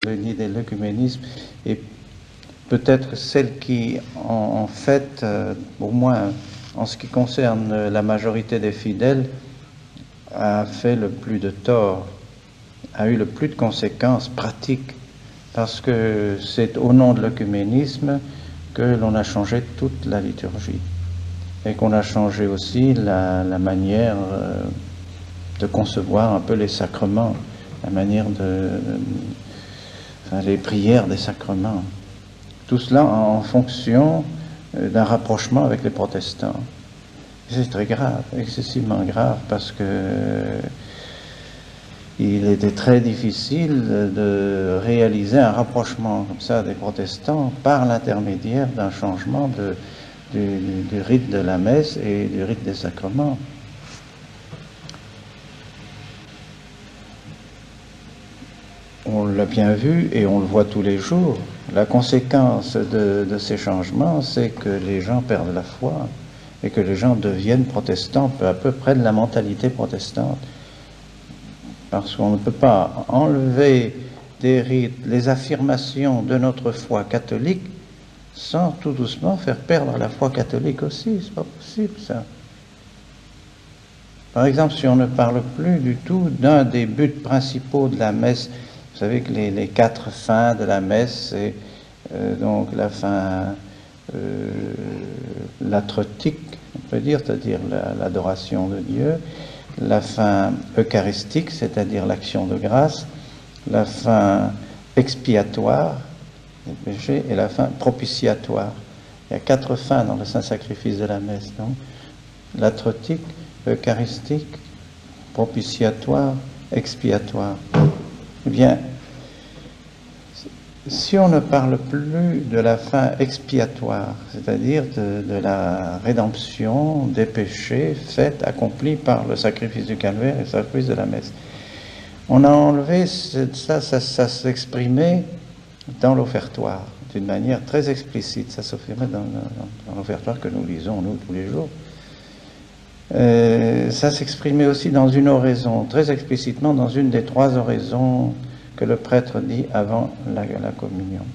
l'idée de l'œcuménisme est peut-être celle qui, en fait, au moins en ce qui concerne la majorité des fidèles, a fait le plus de tort, a eu le plus de conséquences pratiques, parce que c'est au nom de l'œcuménisme que l'on a changé toute la liturgie et qu'on a changé aussi la manière de concevoir un peu les sacrements, la manière les prières des sacrements. Tout cela en fonction d'un rapprochement avec les protestants. C'est très grave, excessivement grave, parce que il était très difficile de réaliser un rapprochement comme ça des protestants par l'intermédiaire d'un changement du rite de la messe et du rite des sacrements. On l'a bien vu et on le voit tous les jours. La conséquence de ces changements, c'est que les gens perdent la foi et que les gens deviennent protestants, peu à peu près de la mentalité protestante. Parce qu'on ne peut pas enlever des rites, les affirmations de notre foi catholique, sans tout doucement faire perdre la foi catholique aussi. C'est pas possible, ça. Par exemple, si on ne parle plus du tout d'un des buts principaux de la messe, vous savez que les 4 fins de la messe, c'est donc la fin latretique, on peut dire, c'est-à-dire l'adoration de Dieu, la fin eucharistique, c'est-à-dire l'action de grâce, la fin expiatoire des péchés et la fin propitiatoire. Il y a 4 fins dans le saint sacrifice de la messe, donc latretique, eucharistique, propitiatoire, expiatoire. Eh bien, si on ne parle plus de la fin expiatoire, c'est-à-dire de la rédemption des péchés faits, accomplis par le sacrifice du calvaire et le sacrifice de la messe, on a enlevé ça s'exprimait dans l'offertoire, d'une manière très explicite. Ça s'affirmait dans l'offertoire que nous lisons, nous, tous les jours. Ça s'exprimait aussi dans une oraison, très explicitement dans une des 3 oraisons que le prêtre dit avant la communion.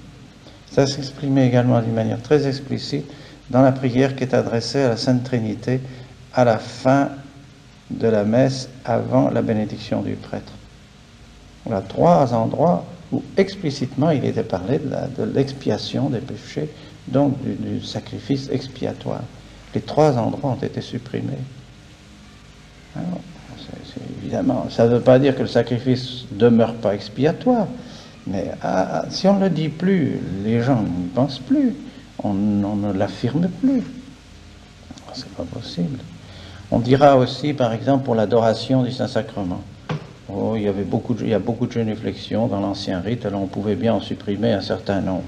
Ça s'exprimait également d'une manière très explicite dans la prière qui est adressée à la Sainte Trinité à la fin de la messe avant la bénédiction du prêtre. Voilà 3 endroits où explicitement il était parlé de l'expiation des péchés, donc du sacrifice expiatoire. Les 3 endroits ont été supprimés. Alors, évidemment, ça ne veut pas dire que le sacrifice ne demeure pas expiatoire, mais si on ne le dit plus, les gens n'y pensent plus, on ne l'affirme plus. C'est pas possible. On dira aussi, par exemple, pour l'adoration du Saint-Sacrement. Oh, il y a beaucoup de génuflexions dans l'ancien rite, alors on pouvait bien en supprimer un certain nombre.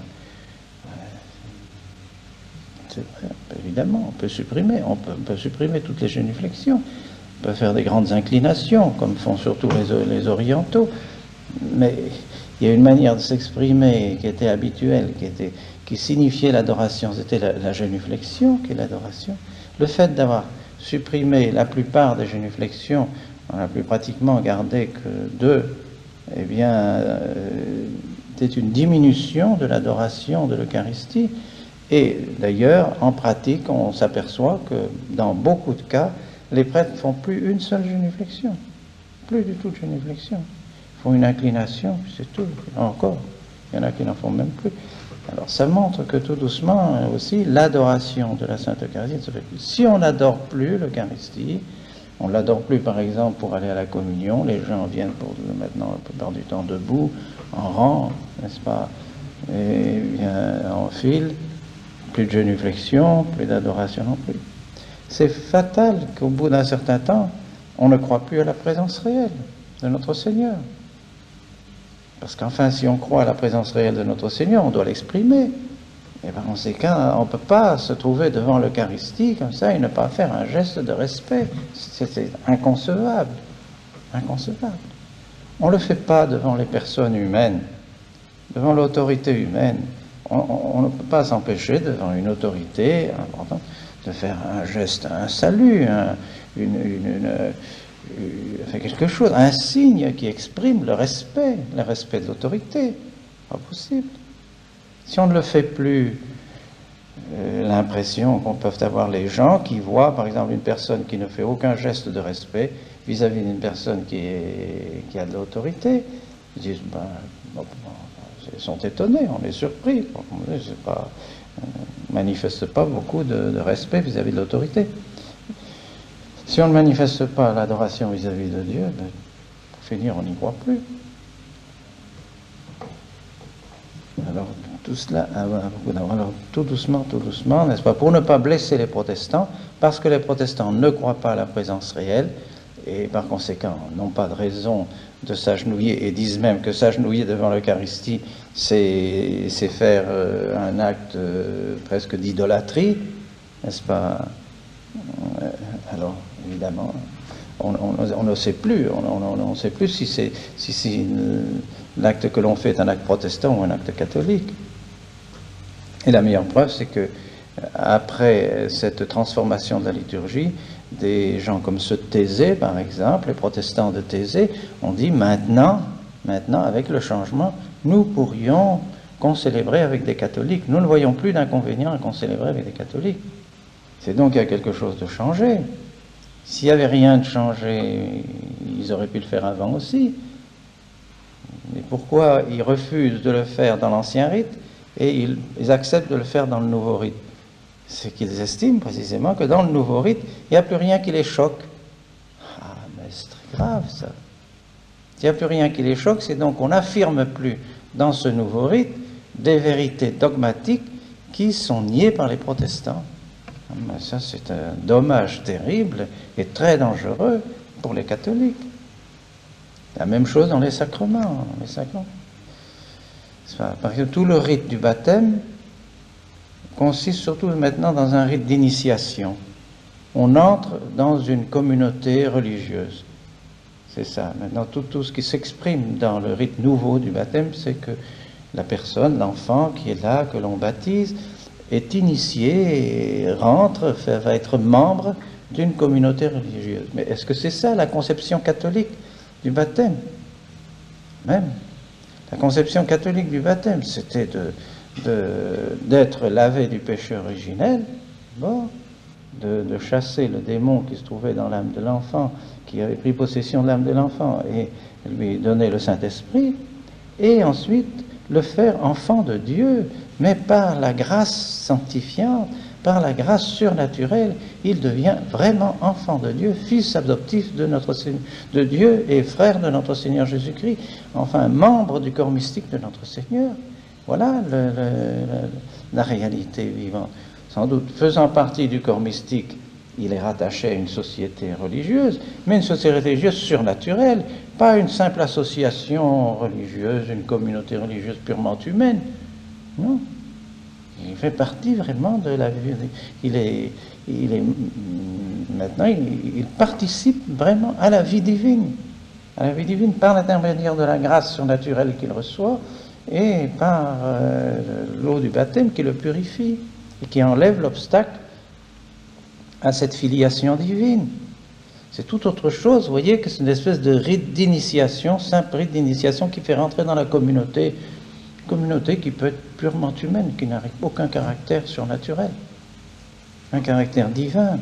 C'est vrai, évidemment, on peut supprimer toutes les génuflexions. On peut faire des grandes inclinations, comme font surtout les orientaux, mais il y a une manière de s'exprimer qui était habituelle, qui signifiait l'adoration, c'était la génuflexion qui est l'adoration. Le fait d'avoir supprimé la plupart des génuflexions, on n'a plus pratiquement gardé que 2, eh bien, c'est une diminution de l'adoration de l'Eucharistie. Et d'ailleurs, en pratique, on s'aperçoit que dans beaucoup de cas, les prêtres ne font plus une seule génuflexion, plus du tout de génuflexion. Ils font une inclination, puis c'est tout. Encore, il y en a qui n'en font même plus. Alors ça montre que tout doucement aussi, l'adoration de la Sainte Eucharistie ne se fait plus. Si on n'adore plus l'Eucharistie, on ne l'adore plus par exemple pour aller à la communion, les gens viennent pour maintenant la plupart du temps debout, en rang, n'est-ce pas, et bien en file, plus de génuflexion, plus d'adoration non plus. C'est fatal qu'au bout d'un certain temps, on ne croit plus à la présence réelle de notre Seigneur. Parce qu'enfin, si on croit à la présence réelle de notre Seigneur, on doit l'exprimer. Et par conséquent, on ne peut pas se trouver devant l'Eucharistie comme ça et ne pas faire un geste de respect. C'est inconcevable. Inconcevable. On ne le fait pas devant les personnes humaines, devant l'autorité humaine. On ne peut pas s'empêcher devant une autorité importante de faire un geste, un salut, quelque chose, un signe qui exprime le respect de l'autorité. Pas possible. Si on ne le fait plus, l'impression qu'on peut avoir les gens qui voient, par exemple, une personne qui ne fait aucun geste de respect vis-à-vis d'une personne qui a de l'autorité, ils disent, ils sont étonnés, on est surpris, on ne manifeste pas beaucoup de respect vis-à-vis de l'autorité. Si on ne manifeste pas l'adoration vis-à-vis de Dieu, pour finir, on n'y croit plus. Alors, tout cela, alors, tout doucement, n'est-ce pas, pour ne pas blesser les protestants, parce que les protestants ne croient pas à la présence réelle, et par conséquent n'ont pas de raison de s'agenouiller, et disent même que s'agenouiller devant l'Eucharistie, c'est faire un acte presque d'idolâtrie, n'est-ce pas? Alors, évidemment, on ne sait plus, on ne sait plus si l'acte que l'on fait est un acte protestant ou un acte catholique. Et la meilleure preuve, c'est que après cette transformation de la liturgie, des gens comme ceux de Thésée, par exemple, les protestants de Thésée, ont dit maintenant, avec le changement, nous pourrions concélébrer avec des catholiques. Nous ne voyons plus d'inconvénient à concélébrer avec des catholiques. C'est donc qu'il y a quelque chose de changé. S'il n'y avait rien de changé, ils auraient pu le faire avant aussi. Mais pourquoi ils refusent de le faire dans l'ancien rite et ils acceptent de le faire dans le nouveau rite? C'est qu'ils estiment précisément que dans le nouveau rite, il n'y a plus rien qui les choque. Ah, mais c'est très grave ça. Il n'y a plus rien qui les choque, c'est donc qu'on n'affirme plus dans ce nouveau rite des vérités dogmatiques qui sont niées par les protestants. Mais ça, c'est un dommage terrible et très dangereux pour les catholiques. La même chose dans les sacrements. Parce que tout le rite du baptême consiste surtout maintenant dans un rite d'initiation. On entre dans une communauté religieuse. C'est ça. Maintenant, tout ce qui s'exprime dans le rite nouveau du baptême, c'est que la personne, l'enfant qui est là, que l'on baptise, est initié et rentre, va être membre d'une communauté religieuse. Mais est-ce que c'est ça la conception catholique du baptême? Même. La conception catholique du baptême, c'était d'être lavé du péché originel, de chasser le démon qui se trouvait dans l'âme de l'enfant, qui avait pris possession de l'âme de l'enfant et lui donner le Saint-Esprit, et ensuite le faire enfant de Dieu, mais par la grâce sanctifiante, par la grâce surnaturelle, il devient vraiment enfant de Dieu, fils adoptif de Dieu et frère de notre Seigneur Jésus-Christ, enfin membre du corps mystique de notre Seigneur. Voilà la réalité vivante. Sans doute, faisant partie du corps mystique, il est rattaché à une société religieuse, mais une société religieuse surnaturelle, pas une simple association religieuse, une communauté religieuse purement humaine. Non. Il fait partie vraiment de la vie. Maintenant, il participe vraiment à la vie divine. À la vie divine par l'intermédiaire de la grâce surnaturelle qu'il reçoit et par l'eau du baptême qui le purifie et qui enlève l'obstacle à cette filiation divine. C'est tout autre chose, vous voyez, que c'est une espèce de rite d'initiation, simple rite d'initiation qui fait rentrer dans la communauté qui peut être purement humaine, qui n'a aucun caractère surnaturel, un caractère divin.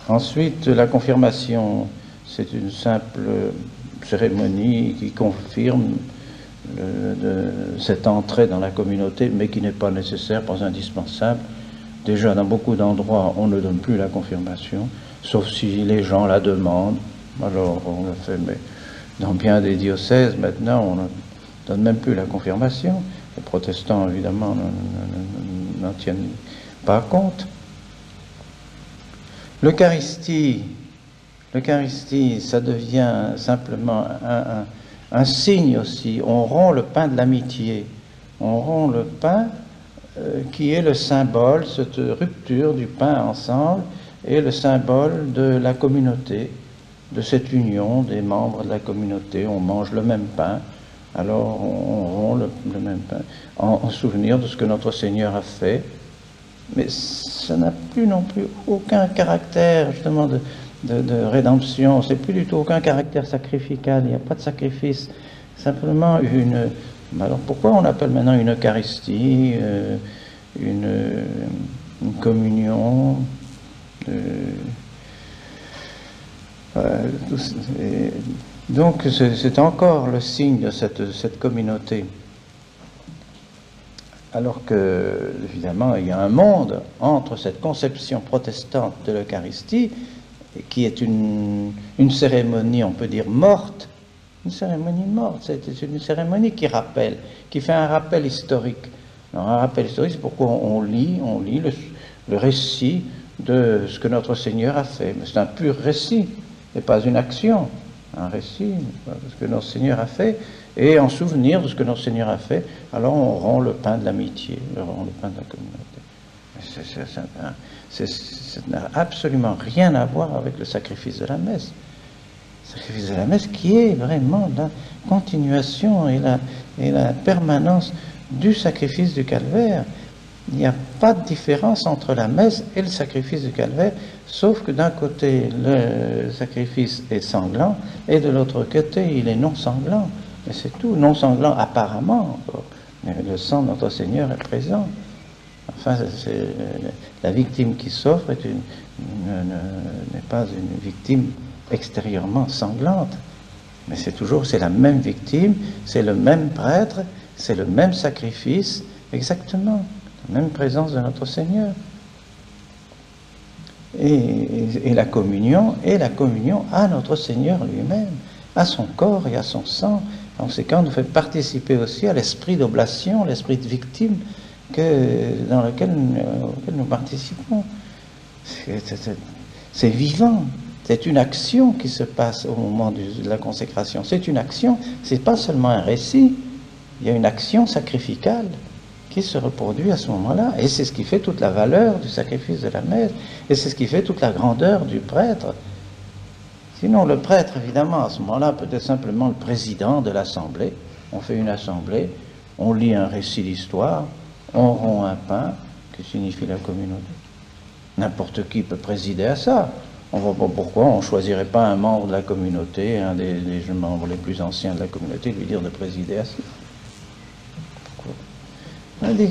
Ensuite, la confirmation, c'est une simple cérémonie qui confirme cette entrée dans la communauté, mais qui n'est pas nécessaire, pas indispensable. Déjà, dans beaucoup d'endroits, on ne donne plus la confirmation, sauf si les gens la demandent. Alors, on le fait, mais dans bien des diocèses, maintenant, on ne donne même plus la confirmation. Les protestants, évidemment, n'en tiennent pas compte. L'Eucharistie, ça devient simplement un signe aussi. On rompt le pain de l'amitié. On rompt le pain qui est le symbole, cette rupture du pain ensemble, est le symbole de la communauté, de cette union des membres de la communauté. On mange le même pain, alors on rompt le même pain, en souvenir de ce que notre Seigneur a fait. Mais ça n'a plus non plus aucun caractère justement de rédemption. C'est plus du tout aucun caractère sacrifical, il n'y a pas de sacrifice. Simplement une... Alors pourquoi on appelle maintenant une Eucharistie, une communion donc c'est encore le signe de cette communauté. Alors que, évidemment, il y a un monde entre cette conception protestante de l'Eucharistie, qui est une cérémonie, on peut dire, morte. Une cérémonie morte, c'est une cérémonie qui rappelle, qui fait un rappel historique. Alors, un rappel historique, c'est pourquoi on lit le récit de ce que notre Seigneur a fait. Mais c'est un pur récit, et pas une action. Un récit de ce que notre Seigneur a fait, et en souvenir de ce que notre Seigneur a fait, alors on rompt le pain de l'amitié, on rompt le pain de la communauté. Ça n'a absolument rien à voir avec le sacrifice de la messe. Le sacrifice de la messe qui est vraiment la continuation et la permanence du sacrifice du calvaire. Il n'y a pas de différence entre la messe et le sacrifice du calvaire, sauf que d'un côté, le sacrifice est sanglant, et de l'autre côté, il est non sanglant. Mais c'est tout, non sanglant apparemment, mais le sang de notre Seigneur est présent. Enfin, la victime qui s'offre n'est pas une victime extérieurement sanglante, mais c'est la même victime, c'est le même prêtre, c'est le même sacrifice, exactement. La même présence de notre Seigneur. Et la communion à notre Seigneur lui-même, à son corps et à son sang. En conséquent, nous fait participer aussi à l'esprit d'oblation, l'esprit de victime dans lequel nous participons. C'est vivant. C'est une action qui se passe au moment de la consécration. C'est une action, c'est pas seulement un récit. Il y a une action sacrificale qui se reproduit à ce moment-là. Et c'est ce qui fait toute la valeur du sacrifice de la messe. Et c'est ce qui fait toute la grandeur du prêtre. Sinon, le prêtre, évidemment, à ce moment-là, peut être simplement le président de l'assemblée. On fait une assemblée, on lit un récit d'histoire, on rompt un pain, qui signifie la communauté. N'importe qui peut présider à ça. On ne voit pas pourquoi on ne choisirait pas un membre de la communauté, un des membres les plus anciens de la communauté, lui dire de présider à ça.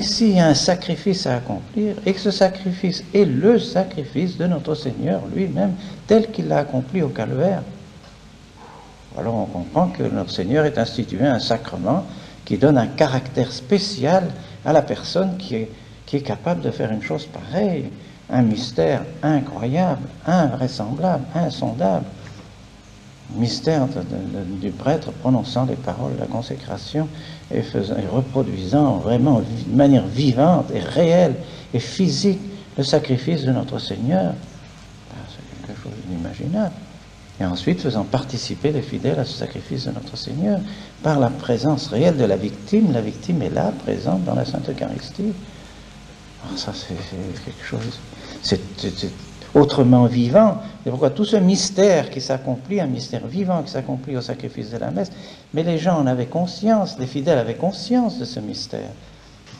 S'il y a un sacrifice à accomplir, et que ce sacrifice est le sacrifice de notre Seigneur lui-même, tel qu'il l'a accompli au calvaire, alors on comprend que notre Seigneur est institué un sacrement qui donne un caractère spécial à la personne qui est capable de faire une chose pareille, un mystère incroyable, invraisemblable, insondable. Mystère du prêtre prononçant les paroles de la consécration et reproduisant vraiment de manière vivante et réelle et physique le sacrifice de notre Seigneur. C'est quelque chose d'inimaginable. Et ensuite faisant participer les fidèles à ce sacrifice de notre Seigneur par la présence réelle de la victime. La victime est là, présente dans la Sainte Eucharistie. Alors ça, c'est quelque chose... C'est autrement vivant. C'est pourquoi tout ce mystère qui s'accomplit, un mystère vivant qui s'accomplit au sacrifice de la messe, mais les gens en avaient conscience, les fidèles avaient conscience de ce mystère.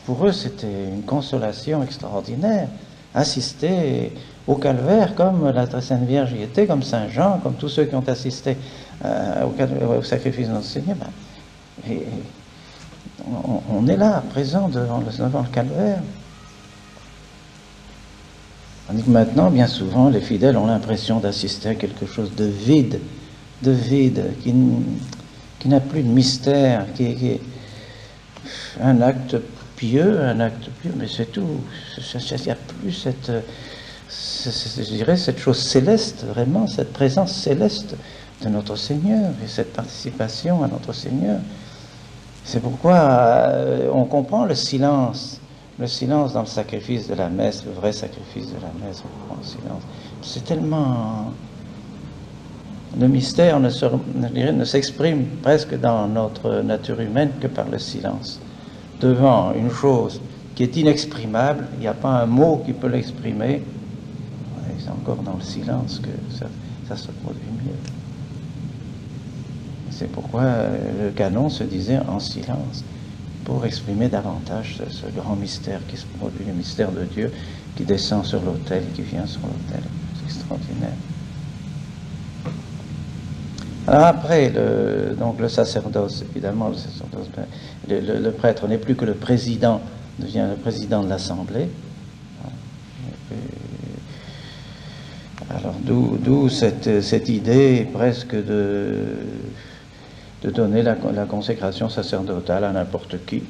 Pour eux, c'était une consolation extraordinaire. Assister au calvaire comme la très Sainte Vierge y était, comme Saint Jean, comme tous ceux qui ont assisté au sacrifice de notre Seigneur. On est là, présent devant le calvaire. Tandis que maintenant, bien souvent, les fidèles ont l'impression d'assister à quelque chose de vide, qui n'a plus de mystère, qui est un acte pieux, mais c'est tout. Il n'y a plus cette chose céleste, vraiment, cette présence céleste de notre Seigneur, et cette participation à notre Seigneur. C'est pourquoi on comprend le silence dans le sacrifice de la messe, le vrai sacrifice de la messe, on comprend le silence. C'est tellement... Le mystère ne s'exprime presque dans notre nature humaine que par le silence. Devant une chose qui est inexprimable, il n'y a pas un mot qui peut l'exprimer, c'est encore dans le silence que ça se produit mieux. C'est pourquoi le canon se disait en silence, pour exprimer davantage ce grand mystère qui se produit, le mystère de Dieu qui descend sur l'autel, qui vient sur l'autel. C'est extraordinaire. Alors après, donc le sacerdoce, évidemment, le prêtre n'est plus que le président, devient le président de l'Assemblée. Alors d'où cette idée presque de donner la consécration sacerdotale à n'importe qui,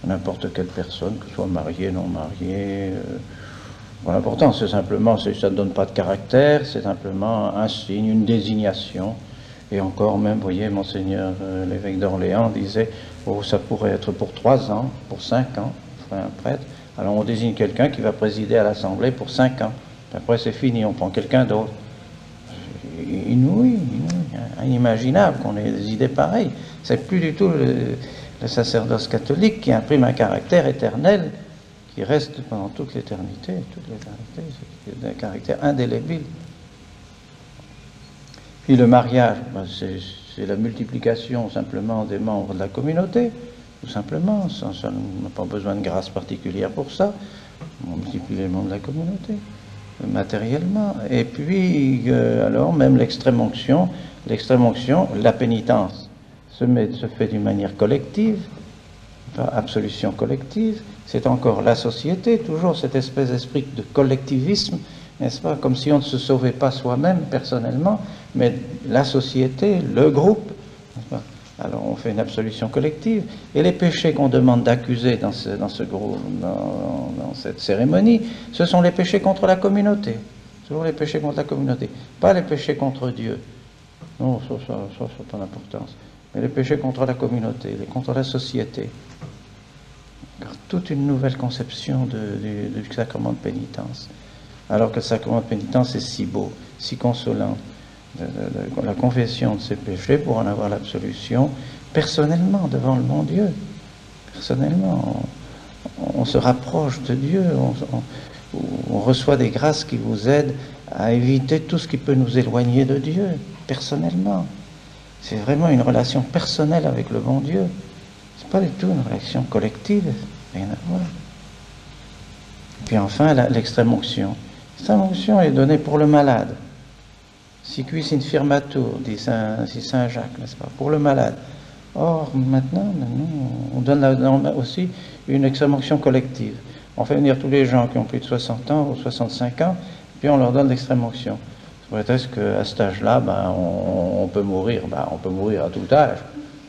à n'importe quelle personne, que ce soit mariée, non mariée. L'important, c'est simplement, ça ne donne pas de caractère, c'est simplement un signe, une désignation. Et encore même, vous voyez, Monseigneur l'évêque d'Orléans disait, oh, ça pourrait être pour 3 ans, pour 5 ans, il faudrait un prêtre. Alors on désigne quelqu'un qui va présider à l'Assemblée pour 5 ans. Après c'est fini, on prend quelqu'un d'autre. Inouï, inimaginable qu'on ait des idées pareilles. C'est plus du tout le sacerdoce catholique qui imprime un caractère éternel qui reste pendant toute l'éternité, c'est un caractère indélébile. Puis le mariage, c'est la multiplication simplement des membres de la communauté, tout simplement, ça n'a pas besoin de grâce particulière pour ça, on multiplie les membres de la communauté, matériellement. Et puis, alors, même l'extrême-onction, la pénitence se fait d'une manière collective, absolution collective, c'est encore la société, toujours cette espèce d'esprit de collectivisme, n'est-ce pas, comme si on ne se sauvait pas soi-même personnellement, mais la société, le groupe, n'est-ce pas. Alors on fait une absolution collective, et les péchés qu'on demande d'accuser dans cette cérémonie, ce sont les péchés contre la communauté, toujours les péchés contre la communauté, pas les péchés contre Dieu, non, ça n'a pas d'importance, mais les péchés contre la communauté, contre la société. Toute une nouvelle conception du sacrement de pénitence, alors que le sacrement de pénitence est si beau, si consolant. La confession de ses péchés pour en avoir l'absolution personnellement devant le bon Dieu. Personnellement, on se rapproche de Dieu, on reçoit des grâces qui vous aident à éviter tout ce qui peut nous éloigner de Dieu, personnellement. C'est vraiment une relation personnelle avec le bon Dieu. C'est pas du tout une relation collective, rien à voir. Puis enfin, l'extrême-onction. L'extrême-onction est donnée pour le malade. Si quis infirmatur, dit Saint Jacques, n'est-ce pas, pour le malade. Or, maintenant, on donne aussi une extrême-onction collective. On fait venir tous les gens qui ont plus de 60 ans ou 65 ans, puis on leur donne l'extrême-onction. C'est peut-être qu'à cet âge-là, on peut mourir. On peut mourir à tout âge.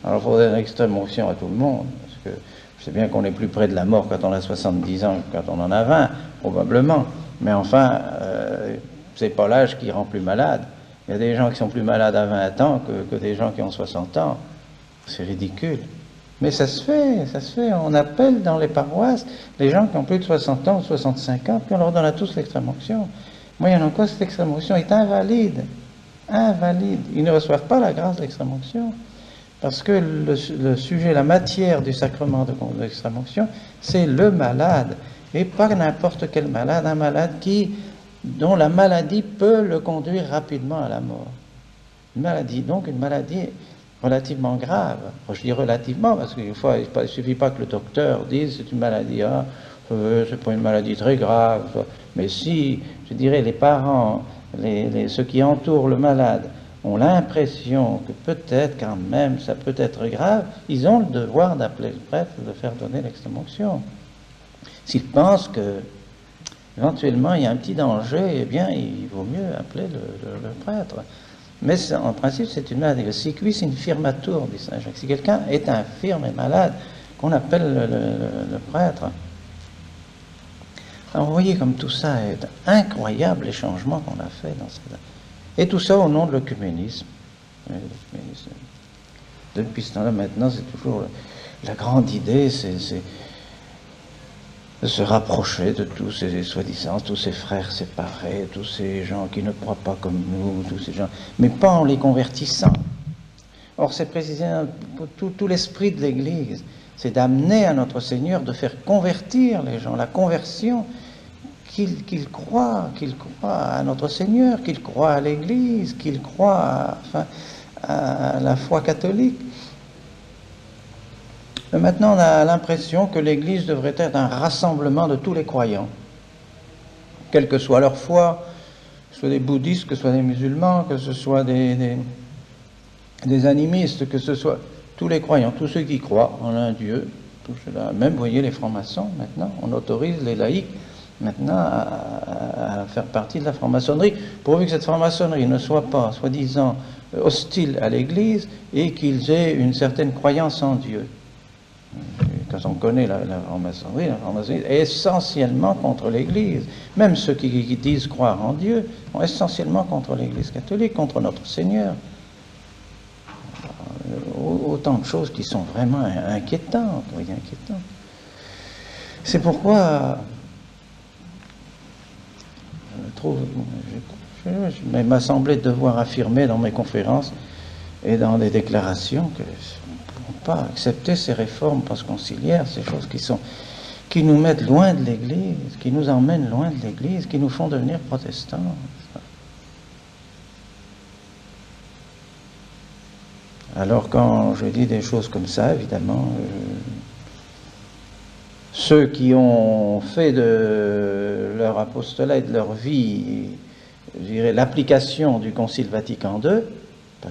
Alors il faudrait une extrême-onction à tout le monde. Parce que je sais bien qu'on est plus près de la mort quand on a 70 ans que quand on en a 20, probablement. Mais enfin, c'est pas l'âge qui rend plus malade. Il y a des gens qui sont plus malades à 20 ans que des gens qui ont 60 ans. C'est ridicule. Mais ça se fait. On appelle dans les paroisses les gens qui ont plus de 60 ans ou 65 ans, puis on leur donne à tous l'extrême-onction. Moi, il y en a quoi, cette extrême-onction est invalide. Invalide. Ils ne reçoivent pas la grâce de l'extrême-onction. Parce que le sujet, la matière du sacrement de l'extrême-onction, c'est le malade. Et pas n'importe quel malade, un malade dont la maladie peut le conduire rapidement à la mort. Une maladie relativement grave. Je dis relativement parce qu'il ne suffit pas que le docteur dise c'est une maladie, c'est pas une maladie très grave. Mais si, je dirais, les parents, ceux qui entourent le malade ont l'impression que peut-être quand même ça peut être grave, ils ont le devoir d'appeler le prêtre et de faire donner l'extrême-onction. S'ils pensent que éventuellement il y a un petit danger, eh bien il vaut mieux appeler le prêtre. Mais en principe c'est une maladie. Si quis infirmatur, dit Saint Jacques, si quelqu'un est infirme et malade, qu'on appelle le prêtre. Alors vous voyez comme tout ça est incroyable, les changements qu'on a fait dans cette... Et tout ça au nom de l'œcuménisme. Depuis ce temps-là, maintenant, c'est toujours la grande idée, c'est de se rapprocher de tous ces soi-disant, tous ces frères séparés, tous ces gens qui ne croient pas comme nous, tous ces gens, mais pas en les convertissant. Or, c'est précisément tout l'esprit de l'Église, c'est d'amener à notre Seigneur, de faire convertir les gens, la conversion, qu'ils croient à notre Seigneur, qu'ils croient à l'Église, qu'ils croient à la foi catholique. Mais maintenant, on a l'impression que l'Église devrait être un rassemblement de tous les croyants, quelle que soit leur foi, que ce soit des bouddhistes, que ce soit des musulmans, que ce soit des des animistes, que ce soit tous les croyants, tous ceux qui croient en un Dieu, tout cela, même, vous voyez, les francs-maçons, maintenant, on autorise les laïcs maintenant à faire partie de la franc-maçonnerie, pourvu que cette franc-maçonnerie ne soit pas, soi-disant, hostile à l'Église et qu'ils aient une certaine croyance en Dieu. Quand on connaît la franc-maçonnerie est essentiellement contre l'Église. Même ceux qui disent croire en Dieu sont essentiellement contre l'Église catholique, contre notre Seigneur. Autant de choses qui sont vraiment inquiétantes, oui, inquiétantes. C'est pourquoi je trouve, il m'a semblé devoir affirmer dans mes conférences et dans des déclarations que on ne peut pas accepter ces réformes postconciliaires, ces choses qui nous mettent loin de l'Église, qui nous emmènent loin de l'Église, qui nous font devenir protestants. Alors quand je dis des choses comme ça, évidemment, ceux qui ont fait de leur apostolat et de leur vie, je dirais, l'application du Concile Vatican II, ne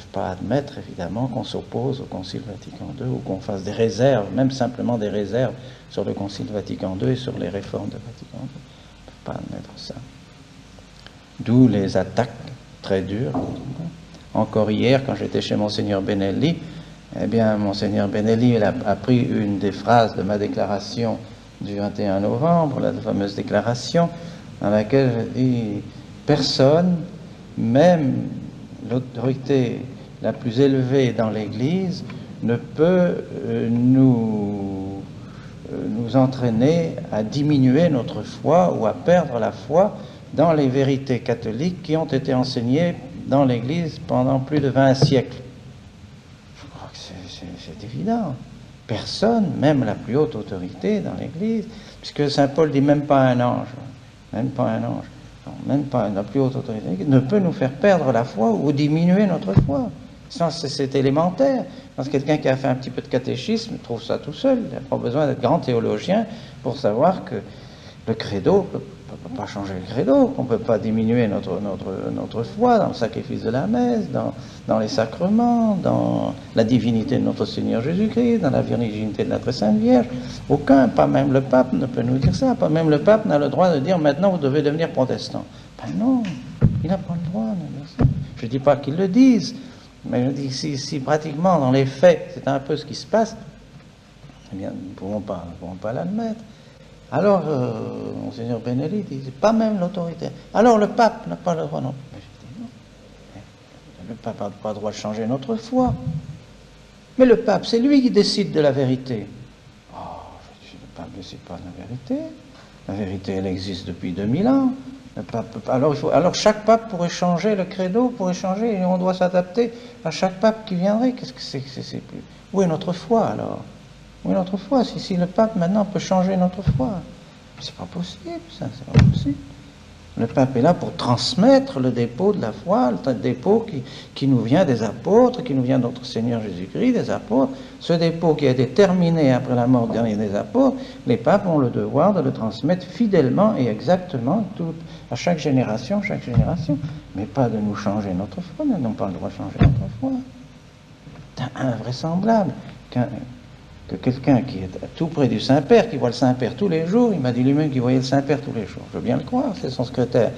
peuvent pas admettre, évidemment, qu'on s'oppose au Concile Vatican II ou qu'on fasse des réserves, même simplement des réserves sur le Concile Vatican II et sur les réformes de Vatican II. Ils ne peuvent pas admettre ça. D'où les attaques très dures. Encore hier, quand j'étais chez Monseigneur Benelli, eh bien, Monseigneur Benelli a pris une des phrases de ma déclaration du 21 novembre, la fameuse déclaration, dans laquelle je dis « Personne, même l'autorité la plus élevée dans l'Église, ne peut nous entraîner à diminuer notre foi ou à perdre la foi dans les vérités catholiques qui ont été enseignées dans l'Église pendant plus de 20 siècles. » Je crois que c'est évident. Personne, même la plus haute autorité dans l'Église, puisque Saint Paul dit même pas un ange, même pas un ange, non, même pas la plus haute autorité, ne peut nous faire perdre la foi ou diminuer notre foi. C'est élémentaire. Parce que quelqu'un qui a fait un petit peu de catéchisme trouve ça tout seul. Il n'a pas besoin d'être grand théologien pour savoir que le credo ne peut pas changer le credo, qu'on ne peut pas diminuer notre foi dans le sacrifice de la messe, dans les sacrements, dans la divinité de notre Seigneur Jésus-Christ, dans la virginité de la Très Sainte Vierge. Aucun, pas même le pape, ne peut nous dire ça. Pas même le pape n'a le droit de dire maintenant vous devez devenir protestant. Ben non, il n'a pas le droit de dire ça. Je ne dis pas qu'ils le disent, mais je dis si pratiquement dans les faits c'est un peu ce qui se passe, eh bien nous ne pouvons pas l'admettre. Alors, Monseigneur Benelli dit, pas même l'autorité. Alors le pape n'a pas le droit non plus. Mais je dis non. Le pape n'a pas le droit de changer notre foi. Mais le pape, c'est lui qui décide de la vérité. Oh, je dis, le pape ne décide pas de la vérité. La vérité, elle existe depuis 2000 ans. Le pape, alors chaque pape pourrait changer le credo, pourrait changer, et on doit s'adapter à chaque pape qui viendrait. Qu'est-ce que c'est plus... Où est notre foi alors? Oui, notre foi, si le pape maintenant peut changer notre foi, c'est pas possible, ça, c'est pas possible. Le pape est là pour transmettre le dépôt de la foi, le dépôt qui nous vient des apôtres, qui nous vient de notre Seigneur Jésus-Christ, des apôtres. Ce dépôt qui a été terminé après la mort dernière des apôtres, les papes ont le devoir de le transmettre fidèlement et exactement à chaque génération, mais pas de nous changer notre foi, nous n'avons pas le droit de changer notre foi. C'est invraisemblable que quelqu'un qui est tout près du Saint-Père, qui voit le Saint-Père tous les jours, il m'a dit lui-même qu'il voyait le Saint-Père tous les jours. Je veux bien le croire, c'est son secrétaire.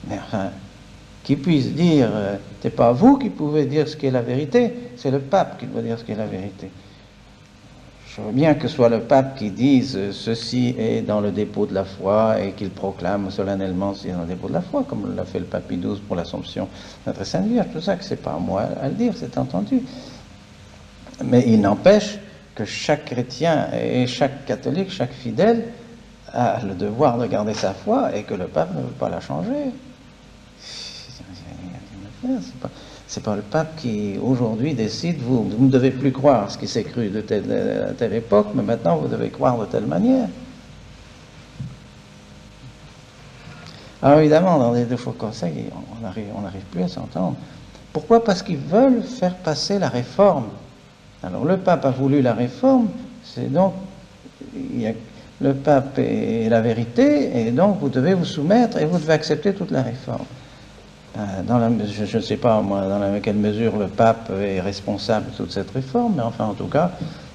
Mais enfin, qui puisse dire, c'est pas vous qui pouvez dire ce qu'est la vérité, c'est le pape qui doit dire ce qu'est la vérité. Je veux bien que ce soit le pape qui dise ceci est dans le dépôt de la foi et qu'il proclame solennellement ceci est dans le dépôt de la foi, comme l'a fait le pape Pie XII pour l'Assomption de la Très Sainte Vierge. Tout ça, que c'est pas à moi à le dire, c'est entendu. Mais il n'empêche que chaque chrétien et chaque catholique, chaque fidèle a le devoir de garder sa foi et que le pape ne veut pas la changer. C'est pas le pape qui aujourd'hui décide, vous ne devez plus croire ce qui s'est cru de telle époque, mais maintenant vous devez croire de telle manière. Alors évidemment, dans des fois comme ça, on n'arrive plus à s'entendre. Pourquoi? Parce qu'ils veulent faire passer la réforme. Alors le pape a voulu la réforme, c'est donc le pape est la vérité, et donc vous devez vous soumettre et vous devez accepter toute la réforme. Je ne sais pas, moi, dans quelle mesure le pape est responsable de toute cette réforme, mais enfin, en tout cas,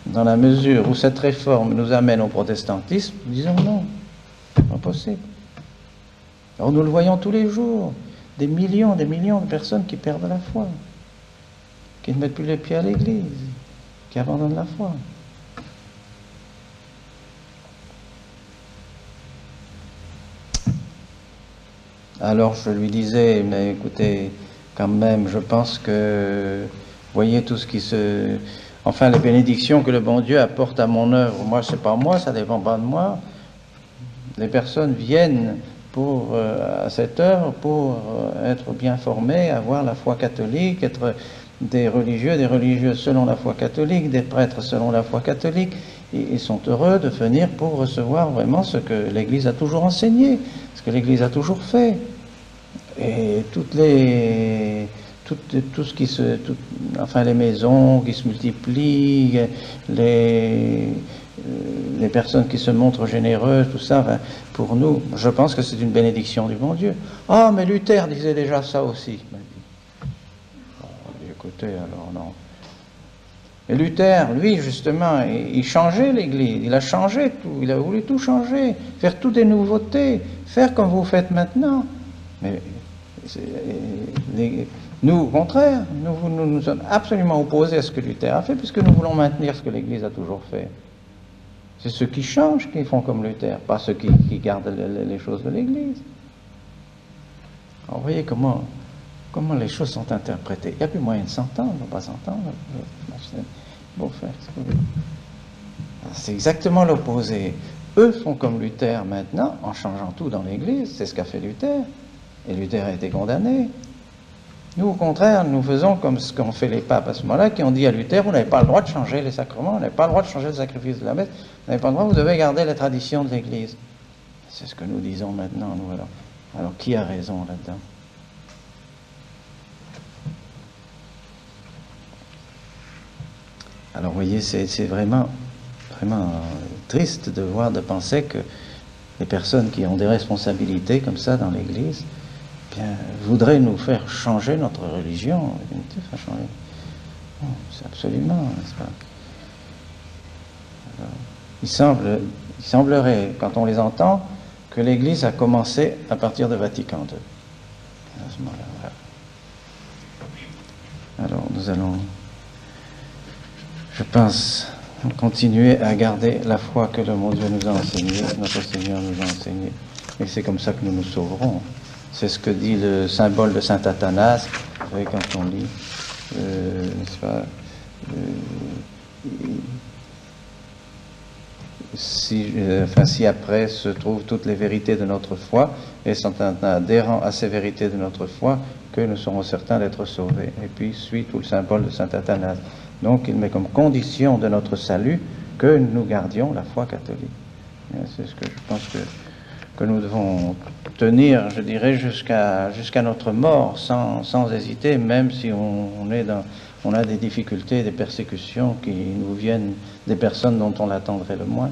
dans la mesure où cette réforme nous amène au protestantisme, disons non, pas possible. Alors nous le voyons tous les jours, des millions de personnes qui perdent la foi, qui ne mettent plus les pieds à l'église, qui abandonnent la foi. Alors je lui disais, mais écoutez, quand même, je pense que, voyez tout ce qui se... Enfin, les bénédictions que le bon Dieu apporte à mon œuvre, moi, c'est pas moi, ça dépend pas de moi. Les personnes viennent à cette œuvre pour être bien formées, avoir la foi catholique, être des religieux selon la foi catholique, des prêtres selon la foi catholique. Ils sont heureux de venir pour recevoir vraiment ce que l'Église a toujours enseigné, ce que l'Église a toujours fait. Et tout ce qui enfin les maisons qui se multiplient, les personnes qui se montrent généreuses, tout ça, enfin, pour nous, je pense que c'est une bénédiction du bon Dieu. Ah, mais Luther disait déjà ça aussi. Écoutez, alors non. Et Luther, lui, justement, il changeait l'Église, il a changé tout, il a voulu tout changer, faire toutes des nouveautés, faire comme vous faites maintenant. Mais nous, au contraire, nous sommes absolument opposés à ce que Luther a fait, puisque nous voulons maintenir ce que l'Église a toujours fait. C'est ceux qui changent qui font comme Luther, pas ceux qui gardent les choses de l'Église. Alors, vous voyez comment les choses sont interprétées. Il n'y a plus moyen de s'entendre, on ne va pas s'entendre. Bon, frère, c'est exactement l'opposé. Eux font comme Luther maintenant, en changeant tout dans l'Église. C'est ce qu'a fait Luther. Et Luther a été condamné. Nous, au contraire, nous faisons comme ce qu'ont fait les papes à ce moment-là, qui ont dit à Luther, vous n'avez pas le droit de changer les sacrements, vous n'avez pas le droit de changer le sacrifice de la messe, vous n'avez pas le droit, vous devez garder la tradition de l'Église. C'est ce que nous disons maintenant, nous. Alors qui a raison là-dedans? Alors, vous voyez, c'est vraiment triste de penser que les personnes qui ont des responsabilités comme ça dans l'Église, bien, voudraient nous faire changer notre religion. C'est absolument, n'est-ce pas? Alors, il semblerait, quand on les entend, que l'Église a commencé à partir de Vatican II. À ce moment-là, voilà. Alors, nous allons, je pense, continuer à garder la foi que le bon Dieu nous a enseignée, notre Seigneur nous a enseignée. Et c'est comme ça que nous nous sauverons. C'est ce que dit le symbole de saint Athanas, vous savez, quand on lit, n'est-ce pas, si après se trouvent toutes les vérités de notre foi, et saint Athanas adhérant à ces vérités de notre foi, que nous serons certains d'être sauvés. Et puis suit tout le symbole de saint Athanas. Donc il met comme condition de notre salut que nous gardions la foi catholique. C'est ce que je pense que nous devons tenir, je dirais, jusqu'à notre mort, sans hésiter, même si on a des difficultés, des persécutions qui nous viennent des personnes dont on l'attendrait le moins.